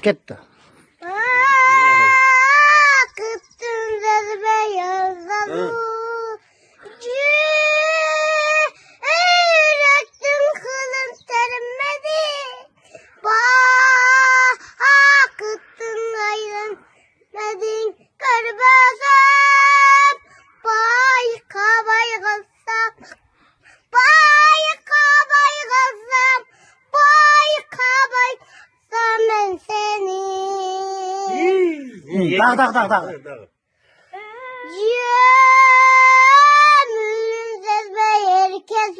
Gitti. Kıttın zezbe yazdalı. Yürektin kılın termedi. Kıttın ayrılmadın kırbazım. Bay kabay kızım. Bay kabay kızım. Bay kabay kızım ben seni. Dağ. Yüreğin zezbe herkes